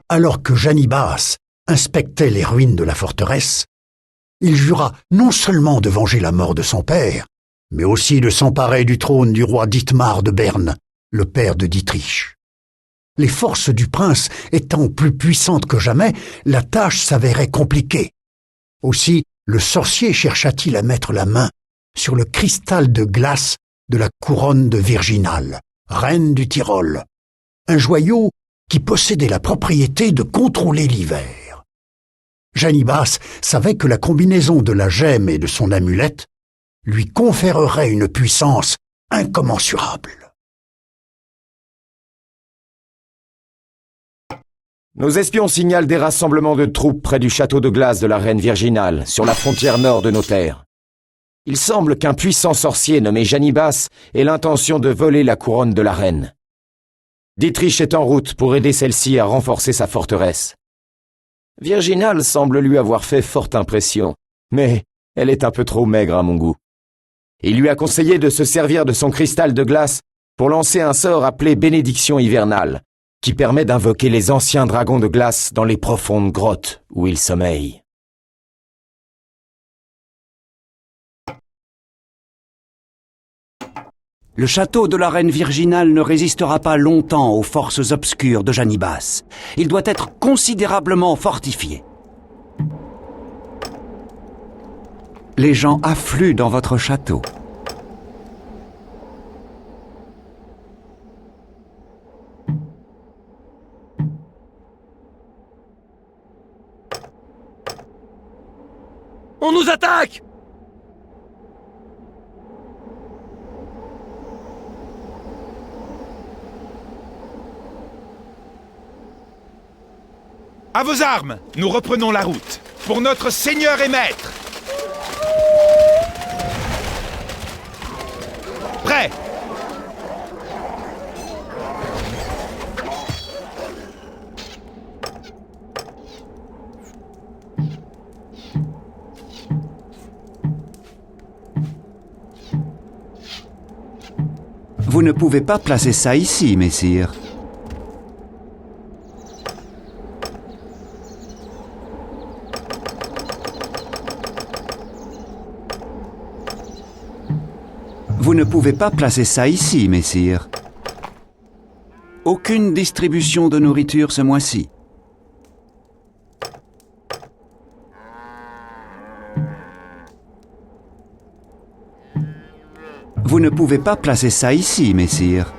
Alors que Janibas inspectait les ruines de la forteresse, il jura non seulement de venger la mort de son père, mais aussi de s'emparer du trône du roi Dietmar de Berne, le père de Dietrich. Les forces du prince étant plus puissantes que jamais, la tâche s'avérait compliquée. Aussi, le sorcier chercha-t-il à mettre la main sur le cristal de glace de la couronne de Virginale, reine du Tyrol, un joyau qui possédait la propriété de contrôler l'hiver. Janibas savait que la combinaison de la gemme et de son amulette lui conférerait une puissance incommensurable. Nos espions signalent des rassemblements de troupes près du château de glace de la reine Virginale, sur la frontière nord de nos terres. Il semble qu'un puissant sorcier nommé Janibas ait l'intention de voler la couronne de la reine. Dietrich est en route pour aider celle-ci à renforcer sa forteresse. Virginale semble lui avoir fait forte impression, mais elle est un peu trop maigre à mon goût. Il lui a conseillé de se servir de son cristal de glace pour lancer un sort appelé Bénédiction hivernale, qui permet d'invoquer les anciens dragons de glace dans les profondes grottes où ils sommeillent. Le château de la reine Virginale ne résistera pas longtemps aux forces obscures de Janibas. Il doit être considérablement fortifié. Les gens affluent dans votre château. On nous attaque! À vos armes, nous reprenons la route, pour notre seigneur et maître. Prêt! Vous ne pouvez pas placer ça ici, messire. Vous ne pouvez pas placer ça ici, messire. Aucune distribution de nourriture ce mois-ci. Vous ne pouvez pas placer ça ici, messire.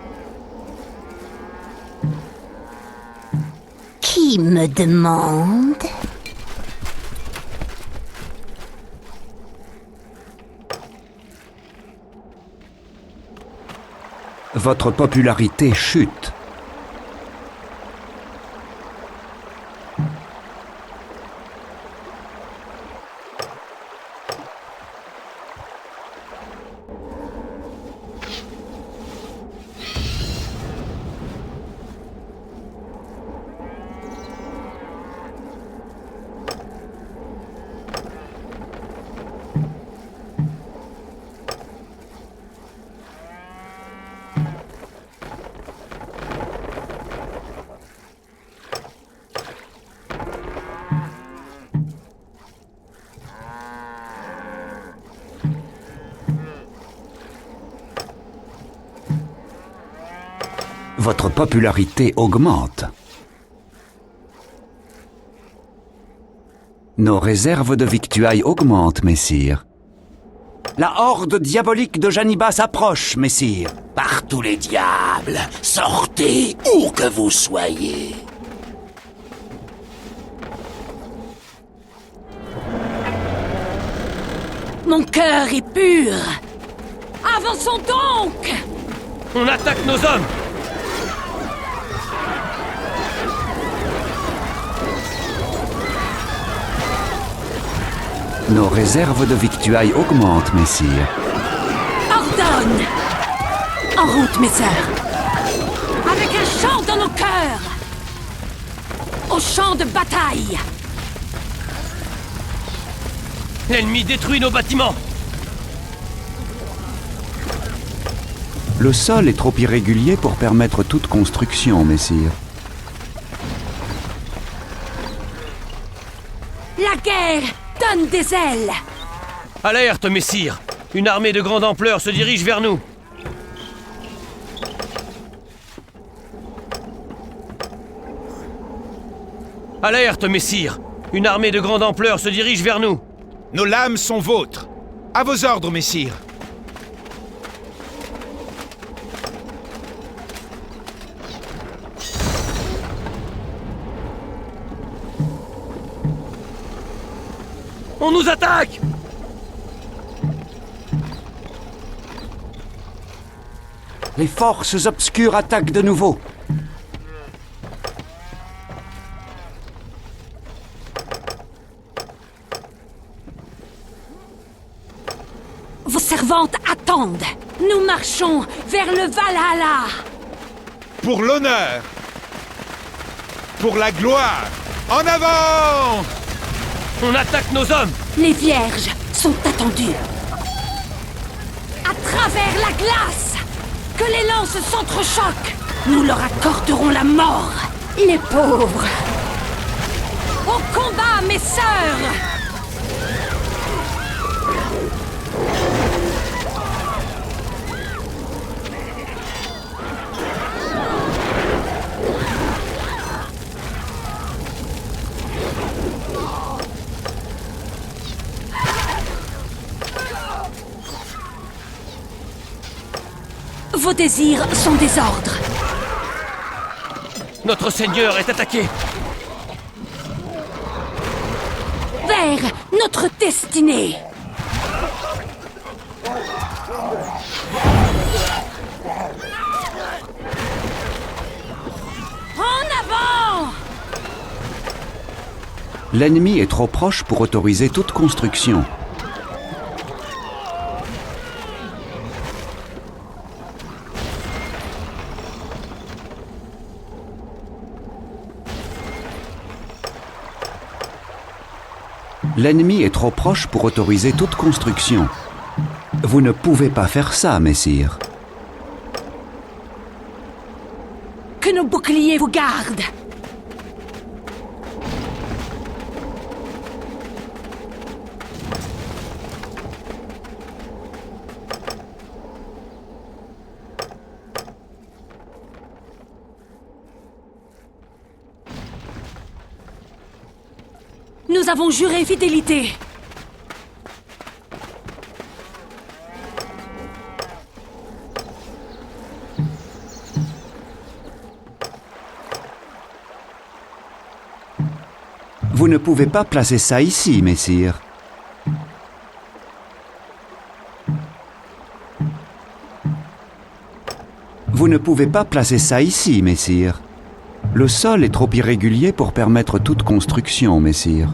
Qui me demande? Votre popularité chute. Votre popularité augmente. Nos réserves de victuailles augmentent, messire. La horde diabolique de Janibas approche, messire. Par tous les diables, sortez où que vous soyez. Mon cœur est pur. Avançons donc! On attaque nos hommes! Nos réserves de victuailles augmentent, messire. Ordonne! En route, mes sœurs! Avec un chant dans nos cœurs! Au champ de bataille! L'ennemi détruit nos bâtiments! Le sol est trop irrégulier pour permettre toute construction, messire. La guerre donne des ailes. Alerte, messire! Une armée de grande ampleur se dirige vers nous. Alerte, messire! Une armée de grande ampleur se dirige vers nous. Nos lames sont vôtres. À vos ordres, messire. On nous attaque! Les forces obscures attaquent de nouveau. Vos servantes attendent. Nous marchons vers le Valhalla. Pour l'honneur. Pour la gloire. En avant! On attaque nos hommes! Les vierges sont attendues. À travers la glace, que les lances s'entrechoquent. Nous leur accorderons la mort. Les pauvres. Au combat, mes sœurs! Vos désirs sont des ordres. Notre seigneur est attaqué! Vers notre destinée. En avant! L'ennemi est trop proche pour autoriser toute construction. L'ennemi est trop proche pour autoriser toute construction. Vous ne pouvez pas faire ça, messire. Que nos boucliers vous gardent. Nous avons juré fidélité. Vous ne pouvez pas placer ça ici, messire. Vous ne pouvez pas placer ça ici, messire. Le sol est trop irrégulier pour permettre toute construction, messire.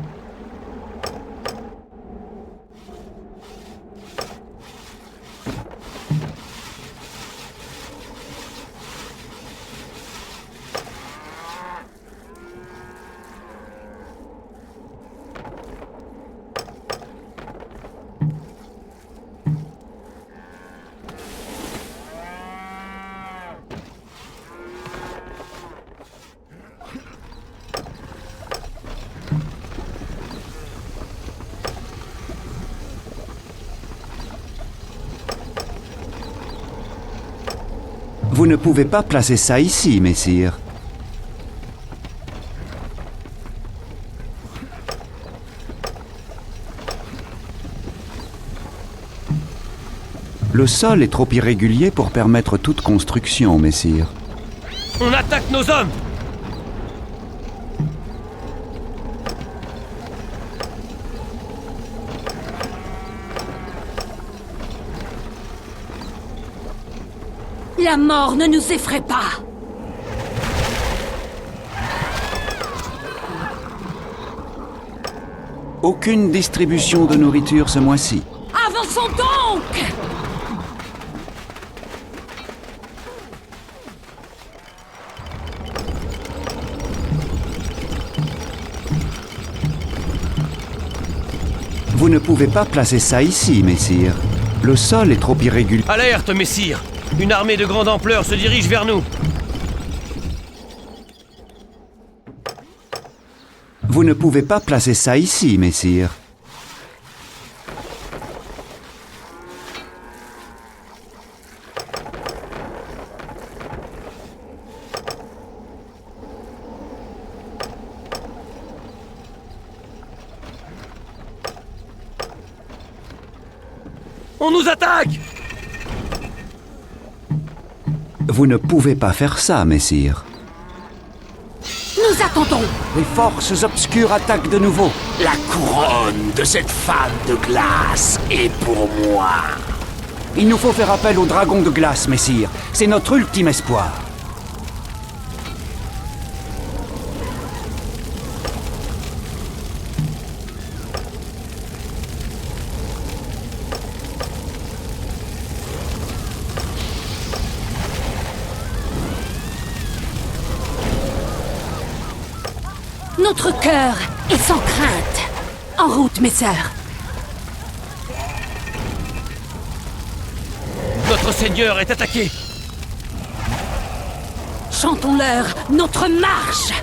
Vous ne pouvez pas placer ça ici, messire. Le sol est trop irrégulier pour permettre toute construction, messire. On attaque nos hommes! La mort ne nous effraie pas. Aucune distribution de nourriture ce mois-ci. Avançons donc! Vous ne pouvez pas placer ça ici, messire. Le sol est trop irrégulier. Alerte, messire! Une armée de grande ampleur se dirige vers nous. Vous ne pouvez pas placer ça ici, messire. On nous attaque! Vous ne pouvez pas faire ça, messire. Nous attendons. Les forces obscures attaquent de nouveau. La couronne de cette femme de glace est pour moi. Il nous faut faire appel au dragon de glace, messire. C'est notre ultime espoir. Notre cœur est sans crainte. En route, mes sœurs. Notre seigneur est attaqué! Chantons-leur notre marche.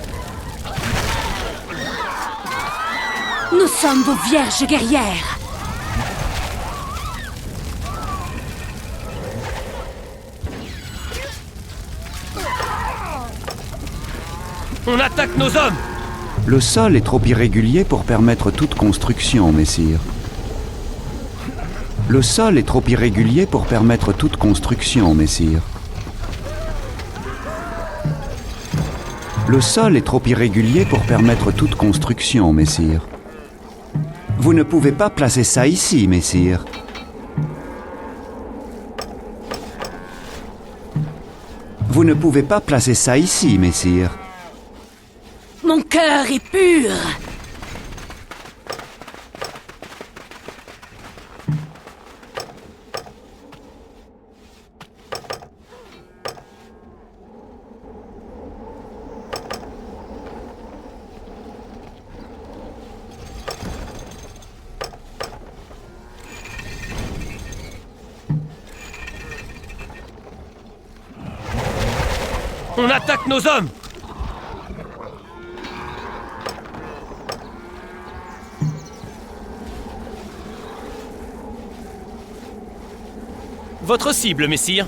Nous sommes vos vierges guerrières. On attaque nos hommes! Le sol est trop irrégulier pour permettre toute construction, messire. Le sol est trop irrégulier pour permettre toute construction, messire. Le sol est trop irrégulier pour permettre toute construction, messire. Vous ne pouvez pas placer ça ici, messire. Vous ne pouvez pas placer ça ici, messire. Mon cœur est pur. On attaque nos hommes! Votre cible, messire.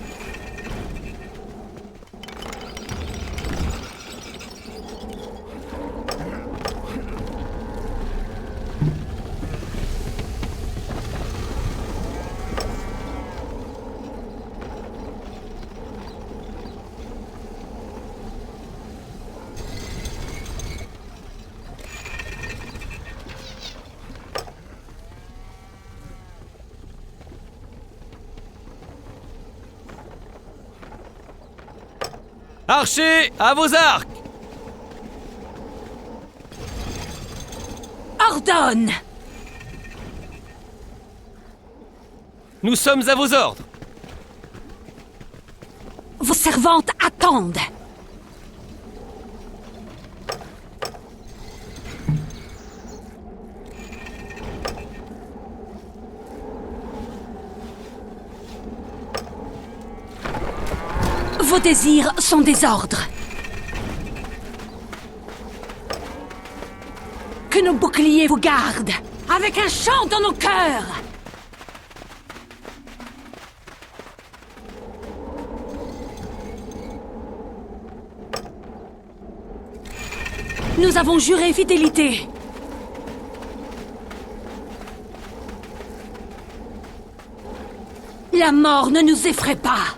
Archers, à vos arcs! Ordonne. Nous sommes à vos ordres. Vos servantes attendent. Vos désirs sont des ordres. Que nos boucliers vous gardent, avec un chant dans nos cœurs. Nous avons juré fidélité. La mort ne nous effraie pas.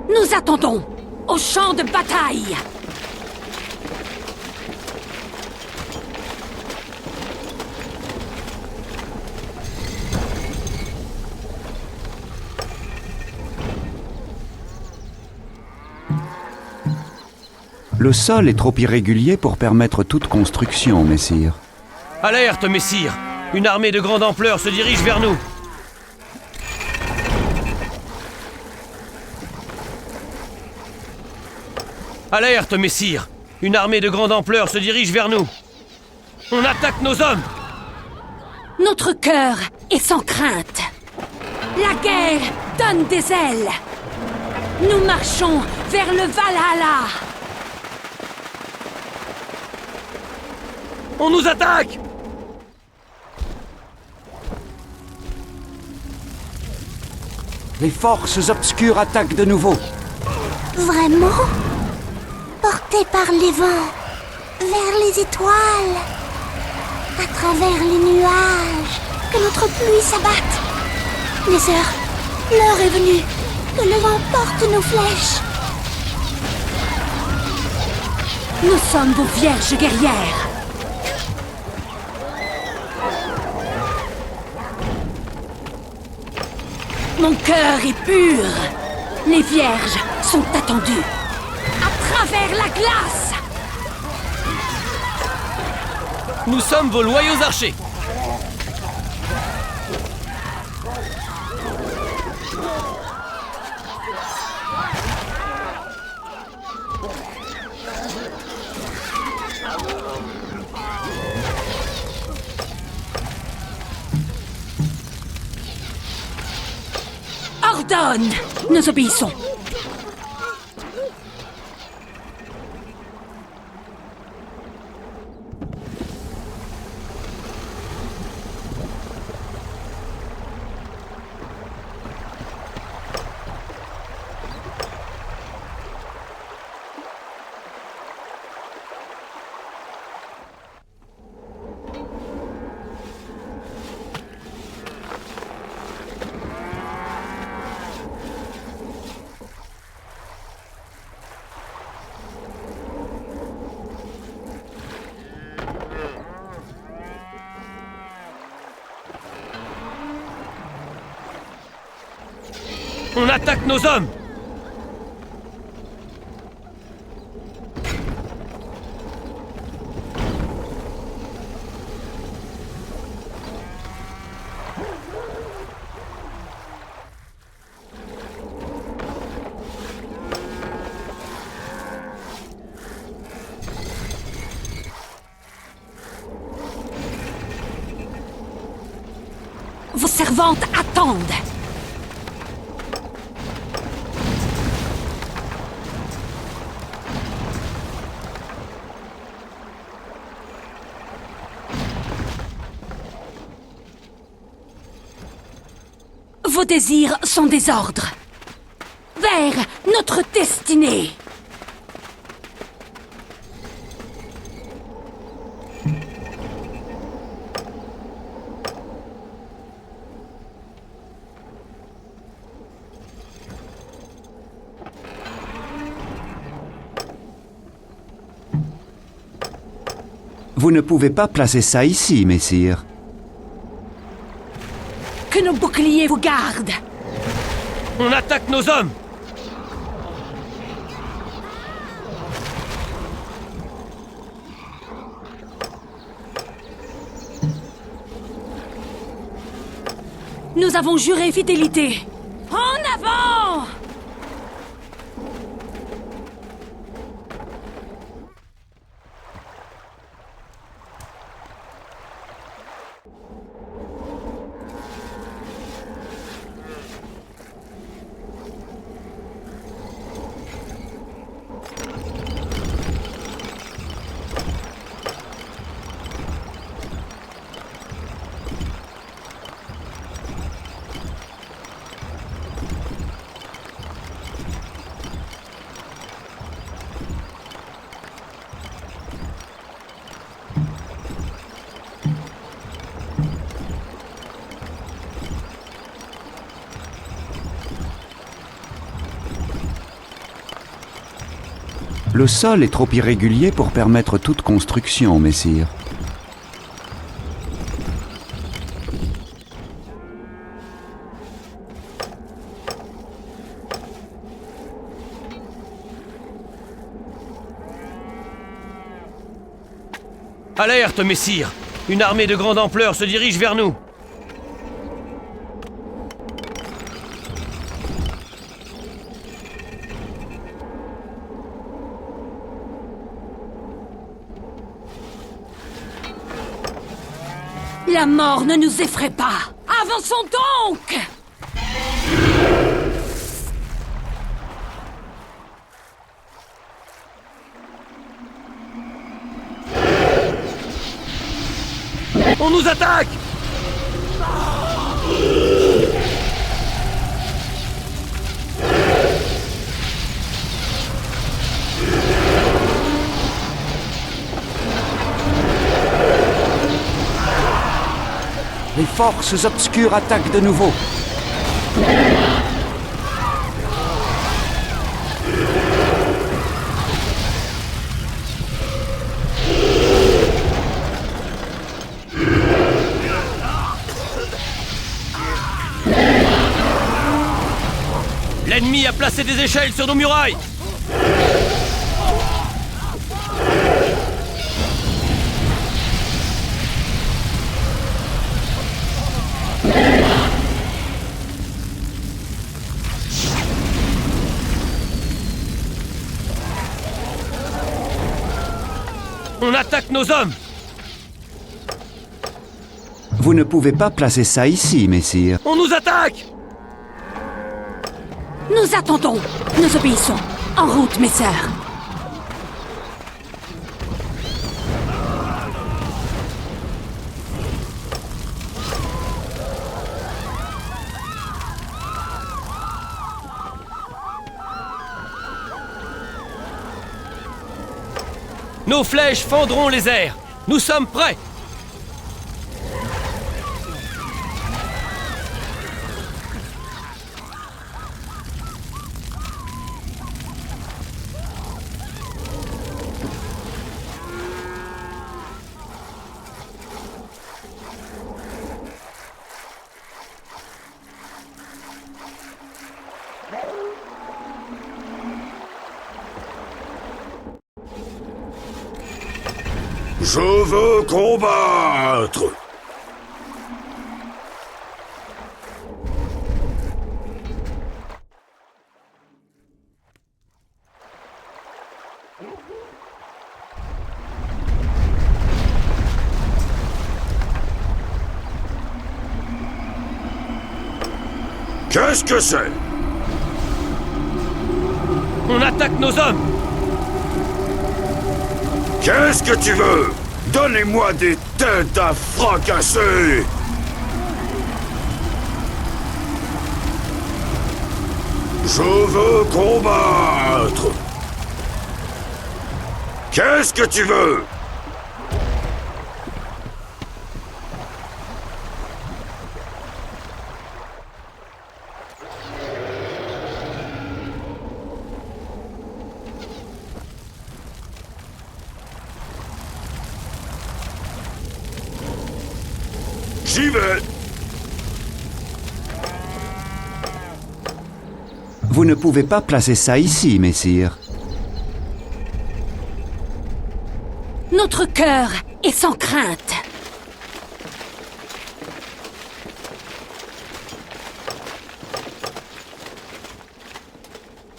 Nous attendons, au champ de bataille. Le sol est trop irrégulier pour permettre toute construction, messire. Alerte, messire! Une armée de grande ampleur se dirige vers nous. Alerte, messire! Une armée de grande ampleur se dirige vers nous. On attaque nos hommes! Notre cœur est sans crainte. La guerre donne des ailes. Nous marchons vers le Valhalla. On nous attaque! Les forces obscures attaquent de nouveau. Vraiment? Portés par les vents, vers les étoiles, à travers les nuages, que notre pluie s'abatte. Les sœurs, l'heure est venue, que le vent porte nos flèches. Nous sommes vos vierges guerrières. Mon cœur est pur. Les vierges sont attendues. À travers la glace. Nous sommes vos loyaux archers! Ordonne! Nous obéissons. On attaque nos hommes! Vos servantes attendent. Vos désirs sont des ordres. Vers notre destinée. Vous ne pouvez pas placer ça ici, messire. Que nos boucliers vous gardent. On attaque nos hommes! Nous avons juré fidélité. En avant! Le sol est trop irrégulier pour permettre toute construction, messire. Alerte, messire! Une armée de grande ampleur se dirige vers nous. La mort ne nous effraie pas. Avançons donc! On nous attaque! Les forces obscures attaquent de nouveau. L'ennemi a placé des échelles sur nos murailles! On attaque nos hommes! Vous ne pouvez pas placer ça ici, messire. On nous attaque! Nous attendons. Nous obéissons. En route, mes sœurs. Nos flèches fendront les airs! Nous sommes prêts! Je veux combattre! Qu'est-ce que c'est? On attaque nos hommes! Qu'est-ce que tu veux? Donnez-moi des têtes à fracasser! Je veux combattre! Qu'est-ce que tu veux? J'y vais! Vous ne pouvez pas placer ça ici, messire. Notre cœur est sans crainte.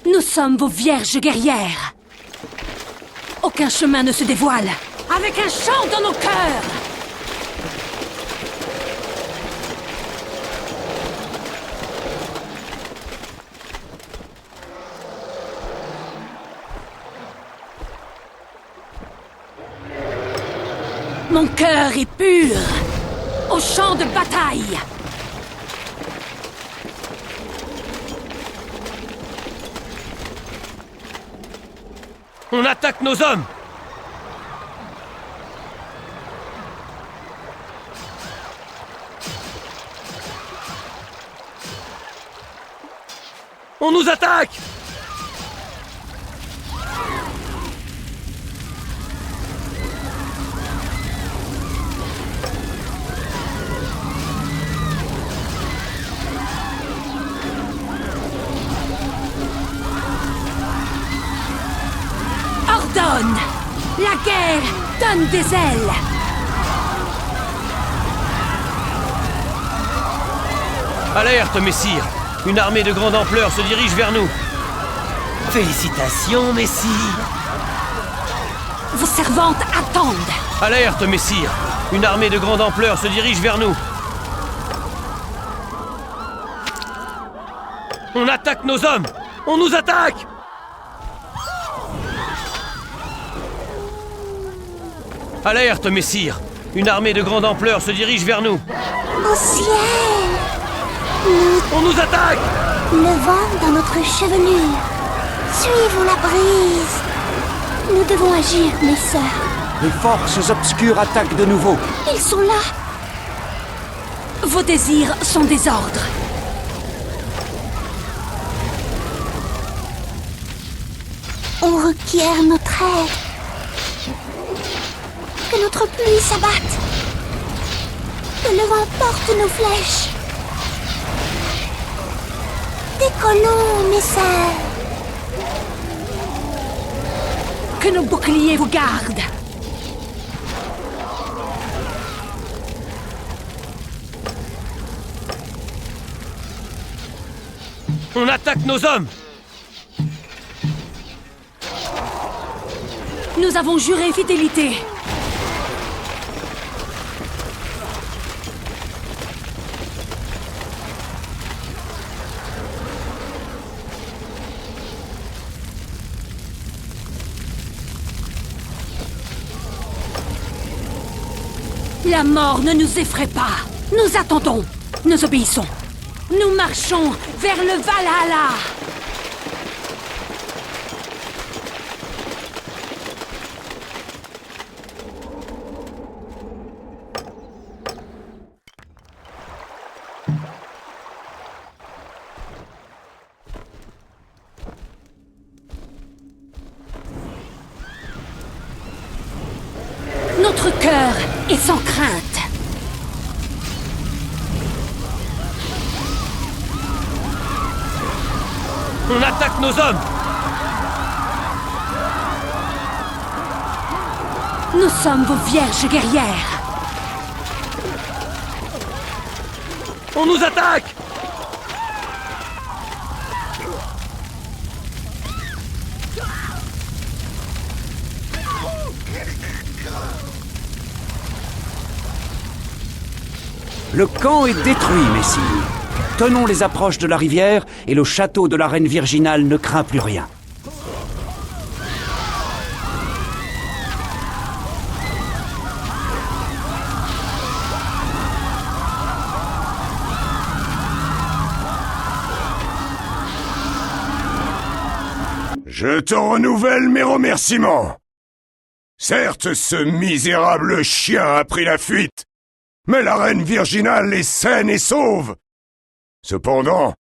Nous sommes vos vierges guerrières. Aucun chemin ne se dévoile. Avec un chant dans nos cœurs. Mon cœur est pur, au champ de bataille. On attaque nos hommes! On nous attaque! Ordonne! La guerre donne des ailes! Alerte, messire! Une armée de grande ampleur se dirige vers nous! Félicitations, messire! Vos servantes attendent! Alerte, messire! Une armée de grande ampleur se dirige vers nous. On attaque nos hommes! On nous attaque! Alerte, messire! Une armée de grande ampleur se dirige vers nous. Au ciel! On nous attaque! Le vent dans notre chevelure. Suivons la brise. Nous devons agir, mes sœurs. Les forces obscures attaquent de nouveau. Ils sont là! Vos désirs sont des ordres. On requiert notre aide. Que notre pluie s'abatte. Que le vent porte nos flèches. Décollons, mes sœurs. Que nos boucliers vous gardent. On attaque nos hommes! Nous avons juré fidélité. La mort ne nous effraie pas. Nous attendons. Nous obéissons. Nous marchons vers le Valhalla. Notre cœur est sans crainte. On attaque nos hommes! Nous sommes vos vierges guerrières. On nous attaque! Le camp est détruit, messire. Tenons les approches de la rivière et le château de la reine Virginale ne craint plus rien. Je te renouvelle mes remerciements. Certes, ce misérable chien a pris la fuite, mais la reine Virginale est saine et sauve. Cependant,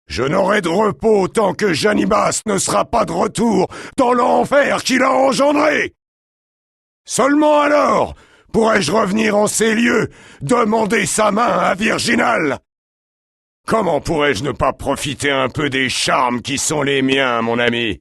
je n'aurai de repos tant que Janibas ne sera pas de retour dans l'enfer qu'il a engendré. Seulement alors pourrai-je revenir en ces lieux, demander sa main à Virginale. Comment pourrais-je ne pas profiter un peu des charmes qui sont les miens, mon ami?